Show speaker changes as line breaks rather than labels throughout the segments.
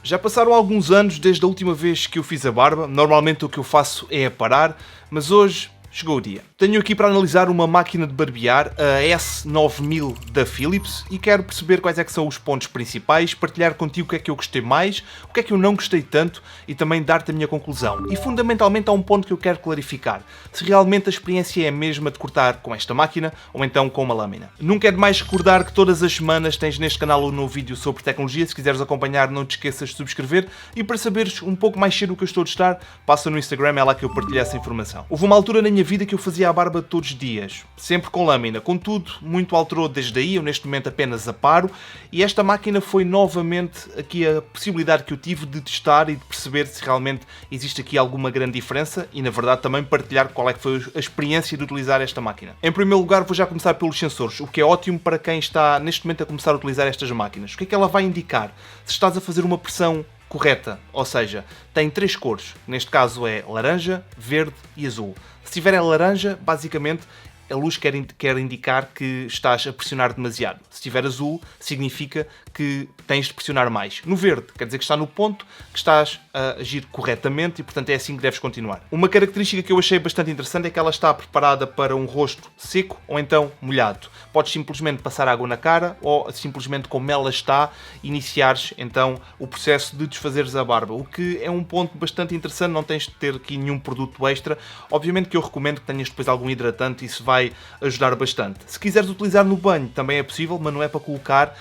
Já passaram alguns anos desde a última vez que eu fiz a barba, normalmente o que eu faço é aparar, mas hoje chegou o dia. Tenho aqui para analisar uma máquina de barbear, a S9000 da Philips, e quero perceber quais é que são os pontos principais, partilhar contigo o que é que eu gostei mais, o que é que eu não gostei tanto e também dar-te a minha conclusão. E fundamentalmente há um ponto que eu quero clarificar, se realmente a experiência é a mesma de cortar com esta máquina ou então com uma lâmina. Nunca é demais recordar que todas as semanas tens neste canal um novo vídeo sobre tecnologia. Se quiseres acompanhar, não te esqueças de subscrever, e para saberes um pouco mais cedo o que eu estou a testar, passa no Instagram, é lá que eu partilho essa informação. Houve uma altura na minha vida que eu fazia a barba todos os dias, sempre com lâmina. Contudo, muito alterou desde aí, eu neste momento apenas aparo, e esta máquina foi novamente aqui a possibilidade que eu tive de testar e de perceber se realmente existe aqui alguma grande diferença e, na verdade, também partilhar qual é que foi a experiência de utilizar esta máquina. Em primeiro lugar, vou já começar pelos sensores, o que é ótimo para quem está neste momento a começar a utilizar estas máquinas. O que é que ela vai indicar? Se estás a fazer uma pressão correta, ou seja, tem três cores, neste caso é laranja, verde e azul. Se tiver a laranja, basicamente a luz quer indicar que estás a pressionar demasiado. Se tiver azul, significa que tens de pressionar mais. No verde, quer dizer que está no ponto, que estás a agir corretamente e, portanto, é assim que deves continuar. Uma característica que eu achei bastante interessante é que ela está preparada para um rosto seco ou então molhado. Podes simplesmente passar água na cara ou simplesmente, como ela está, iniciares então o processo de desfazeres a barba, o que é um ponto bastante interessante. Não tens de ter aqui nenhum produto extra. Obviamente que eu recomendo que tenhas depois algum hidratante, isso vai ajudar bastante. Se quiseres utilizar no banho também é possível, mas não é para colocar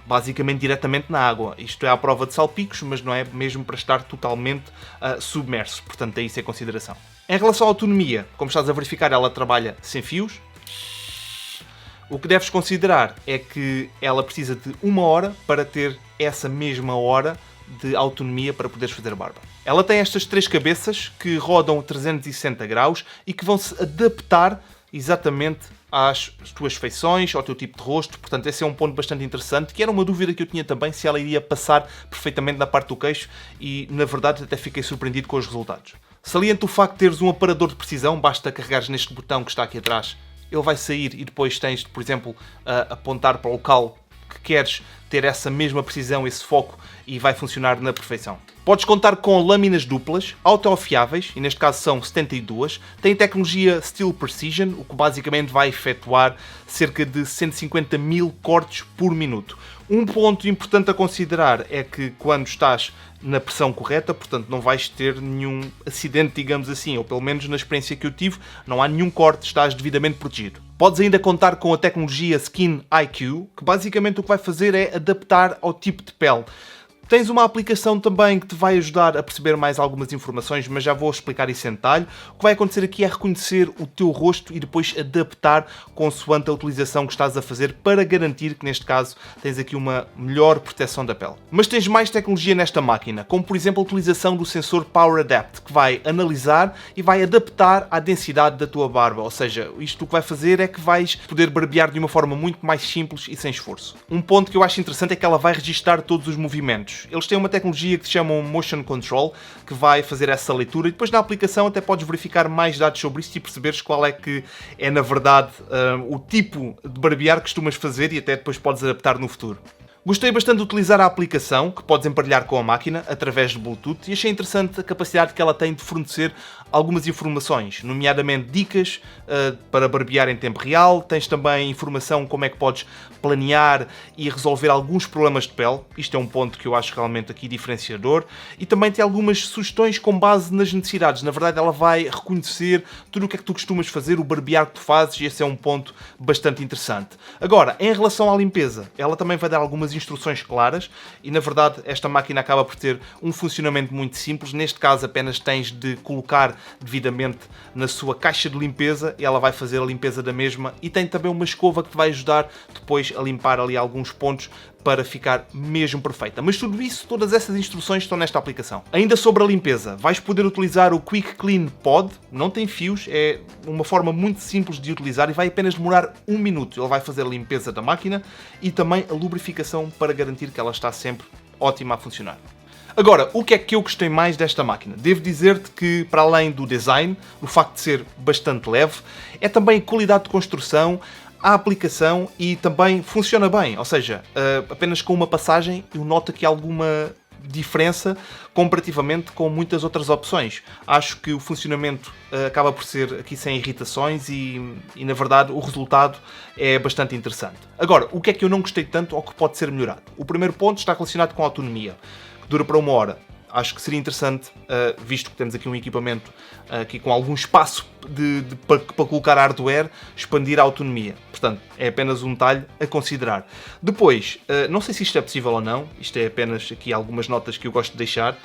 basicamente diretamente na água. Isto é à prova de salpicos, mas não é mesmo para estar totalmente submerso. Portanto, é isso em consideração. Em relação à autonomia, como estás a verificar, ela trabalha sem fios. O que deves considerar é que ela precisa de 1 hora para ter essa mesma hora de autonomia para poderes fazer a barba. Ela tem estas 3 cabeças que rodam 360 graus e que vão se adaptar exatamente às tuas feições, ao teu tipo de rosto. Portanto, esse é um ponto bastante interessante, que era uma dúvida que eu tinha também, se ela iria passar perfeitamente na parte do queixo, e na verdade até fiquei surpreendido com os resultados. Saliento o facto de teres um aparador de precisão, basta carregares neste botão que está aqui atrás, ele vai sair e depois tens de, por exemplo, apontar para o local que queres ter essa mesma precisão, esse foco, e vai funcionar na perfeição. Podes contar com lâminas duplas, autoafiáveis, e neste caso são 72. Tem tecnologia Steel Precision, o que basicamente vai efetuar cerca de 150 mil cortes por minuto. Um ponto importante a considerar é que quando estás na pressão correta, portanto não vais ter nenhum acidente, digamos assim, ou pelo menos na experiência que eu tive, não há nenhum corte, estás devidamente protegido. Podes ainda contar com a tecnologia Skin IQ, que basicamente o que vai fazer é adaptar ao tipo de pele. Tens uma aplicação também que te vai ajudar a perceber mais algumas informações, mas já vou explicar isso em detalhe. O que vai acontecer aqui é reconhecer o teu rosto e depois adaptar consoante a utilização que estás a fazer, para garantir que, neste caso, tens aqui uma melhor proteção da pele. Mas tens mais tecnologia nesta máquina, como por exemplo a utilização do sensor Power Adapt, que vai analisar e vai adaptar à densidade da tua barba. Ou seja, isto o que vai fazer é que vais poder barbear de uma forma muito mais simples e sem esforço. Um ponto que eu acho interessante é que ela vai registar todos os movimentos. Eles têm uma tecnologia que se chama Motion Control, que vai fazer essa leitura, e depois na aplicação até podes verificar mais dados sobre isso e perceberes qual é que é, na verdade, o tipo de barbear que costumas fazer, e até depois podes adaptar no futuro. Gostei bastante de utilizar a aplicação, que podes emparelhar com a máquina através de Bluetooth, e achei interessante a capacidade que ela tem de fornecer algumas informações, nomeadamente dicas para barbear em tempo real. Tens também informação como é que podes planear e resolver alguns problemas de pele. Isto é um ponto que eu acho realmente aqui diferenciador. E também tem algumas sugestões com base nas necessidades. Na verdade, ela vai reconhecer tudo o que é que tu costumas fazer, o barbear que tu fazes, e esse é um ponto bastante interessante. Agora, em relação à limpeza, ela também vai dar algumas instruções claras, e na verdade esta máquina acaba por ter um funcionamento muito simples. Neste caso apenas tens de colocar devidamente na sua caixa de limpeza e ela vai fazer a limpeza da mesma, e tem também uma escova que te vai ajudar depois a limpar ali alguns pontos para ficar mesmo perfeita. Mas tudo isso, todas essas instruções estão nesta aplicação. Ainda sobre a limpeza, vais poder utilizar o Quick Clean Pod, não tem fios, é uma forma muito simples de utilizar e vai apenas demorar 1 minuto. Ele vai fazer a limpeza da máquina e também a lubrificação para garantir que ela está sempre ótima a funcionar. Agora, o que é que eu gostei mais desta máquina? Devo dizer-te que, para além do design, o facto de ser bastante leve, é também a qualidade de construção, a aplicação, e também funciona bem. Ou seja, apenas com uma passagem eu noto aqui alguma diferença comparativamente com muitas outras opções. Acho que o funcionamento acaba por ser aqui sem irritações e na verdade o resultado é bastante interessante. Agora, o que é que eu não gostei tanto ou que pode ser melhorado? O primeiro ponto está relacionado com a autonomia, que dura para 1 hora. Acho que seria interessante, visto que temos aqui um equipamento aqui com algum espaço para colocar hardware, expandir a autonomia. Portanto, é apenas um detalhe a considerar. Depois, não sei se isto é possível ou não, isto é apenas aqui algumas notas que eu gosto de deixar,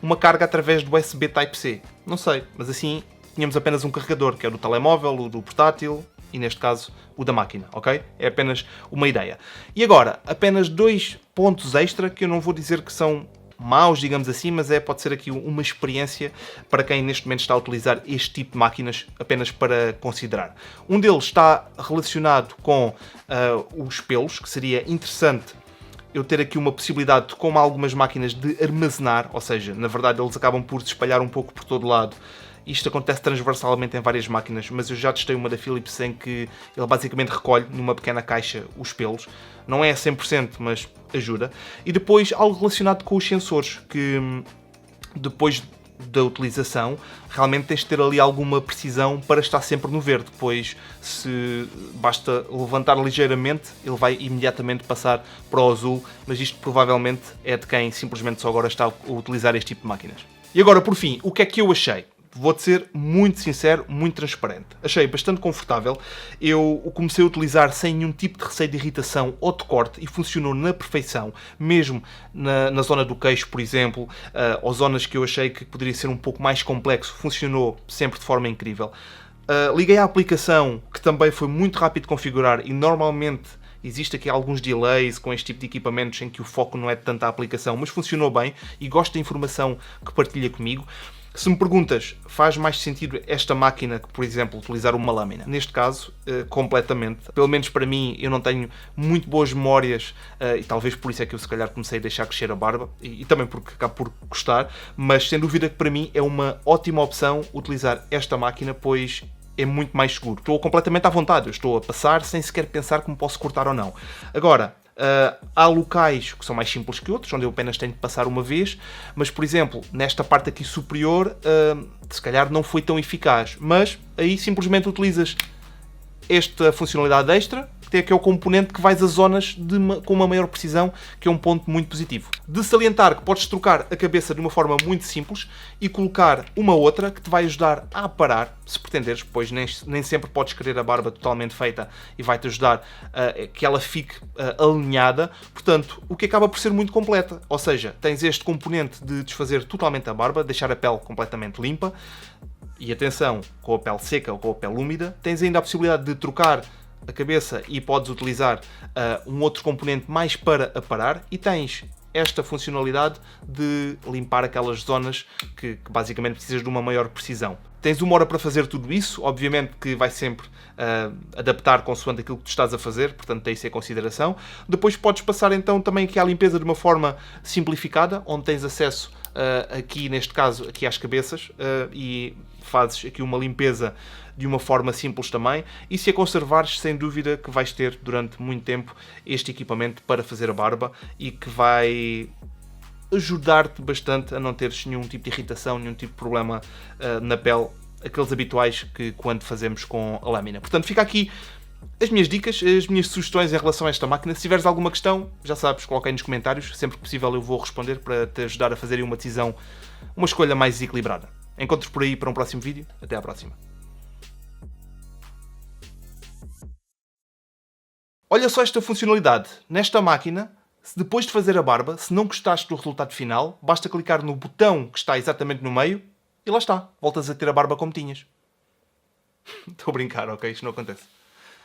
uma carga através do USB Type-C. Não sei, mas assim tínhamos apenas um carregador, que é o do telemóvel, o do portátil e neste caso o da máquina, ok? É apenas uma ideia. E agora, apenas 2 pontos extra que eu não vou dizer que são maus, digamos assim, mas pode ser aqui uma experiência para quem neste momento está a utilizar este tipo de máquinas, apenas para considerar. Um deles está relacionado com os pelos, que seria interessante eu ter aqui uma possibilidade, como algumas máquinas, de armazenar, ou seja, na verdade eles acabam por se espalhar um pouco por todo lado. Isto acontece transversalmente em várias máquinas, mas eu já testei uma da Philips em que ele basicamente recolhe numa pequena caixa os pelos. Não é a 100%, mas ajuda. E depois algo relacionado com os sensores, que depois da utilização realmente tens de ter ali alguma precisão para estar sempre no verde, pois se basta levantar ligeiramente ele vai imediatamente passar para o azul, mas isto provavelmente é de quem simplesmente só agora está a utilizar este tipo de máquinas. E agora, por fim, o que é que eu achei? Vou-te ser muito sincero, muito transparente. Achei bastante confortável. Eu o comecei a utilizar sem nenhum tipo de receio de irritação ou de corte e funcionou na perfeição, mesmo na zona do queixo, por exemplo, ou zonas que eu achei que poderia ser um pouco mais complexo, funcionou sempre de forma incrível. Liguei à aplicação, que também foi muito rápido de configurar e normalmente existe aqui alguns delays com este tipo de equipamentos em que o foco não é tanto a aplicação, mas funcionou bem e gosto da informação que partilha comigo. Se me perguntas, faz mais sentido esta máquina que, por exemplo, utilizar uma lâmina? Neste caso, completamente. Pelo menos para mim, eu não tenho muito boas memórias e talvez por isso é que eu se calhar comecei a deixar crescer a barba e também porque acabo por gostar, mas sem dúvida que para mim é uma ótima opção utilizar esta máquina, pois é muito mais seguro. Estou completamente à vontade, eu estou a passar sem sequer pensar que me posso cortar ou não. Agora, há locais que são mais simples que outros, onde eu apenas tenho de passar uma vez, mas, por exemplo, nesta parte aqui superior, se calhar não foi tão eficaz, mas aí simplesmente utilizas esta funcionalidade extra, que é o componente que vais a zonas com uma maior precisão, que é um ponto muito positivo. De salientar que podes trocar a cabeça de uma forma muito simples e colocar uma outra que te vai ajudar a aparar, se pretenderes, pois nem sempre podes querer a barba totalmente feita e vai-te ajudar que ela fique alinhada. Portanto, o que acaba por ser muito completa. Ou seja, tens este componente de desfazer totalmente a barba, deixar a pele completamente limpa. E atenção, com a pele seca ou com a pele úmida, tens ainda a possibilidade de trocar a cabeça e podes utilizar um outro componente mais para aparar e tens esta funcionalidade de limpar aquelas zonas que basicamente precisas de uma maior precisão. Tens 1 hora para fazer tudo isso, obviamente que vai sempre adaptar consoante aquilo que tu estás a fazer, portanto tem isso em consideração. Depois podes passar então também aqui à limpeza de uma forma simplificada, onde tens acesso aqui neste caso aqui às cabeças e fazes aqui uma limpeza de uma forma simples também, e se a conservares, sem dúvida que vais ter durante muito tempo este equipamento para fazer a barba e que vai ajudar-te bastante a não teres nenhum tipo de irritação, nenhum tipo de problema na pele, aqueles habituais que quando fazemos com a lâmina. Portanto, fica aqui as minhas dicas, as minhas sugestões em relação a esta máquina. Se tiveres alguma questão, já sabes, coloca aí nos comentários, sempre que possível eu vou responder para te ajudar a fazer uma decisão, uma escolha mais equilibrada. Encontros por aí para um próximo vídeo, até à próxima. Olha só esta funcionalidade. Nesta máquina, depois de fazer a barba, se não gostaste do resultado final, basta clicar no botão que está exatamente no meio e lá está. Voltas a ter a barba como tinhas. Estou a brincar, ok? Isto não acontece.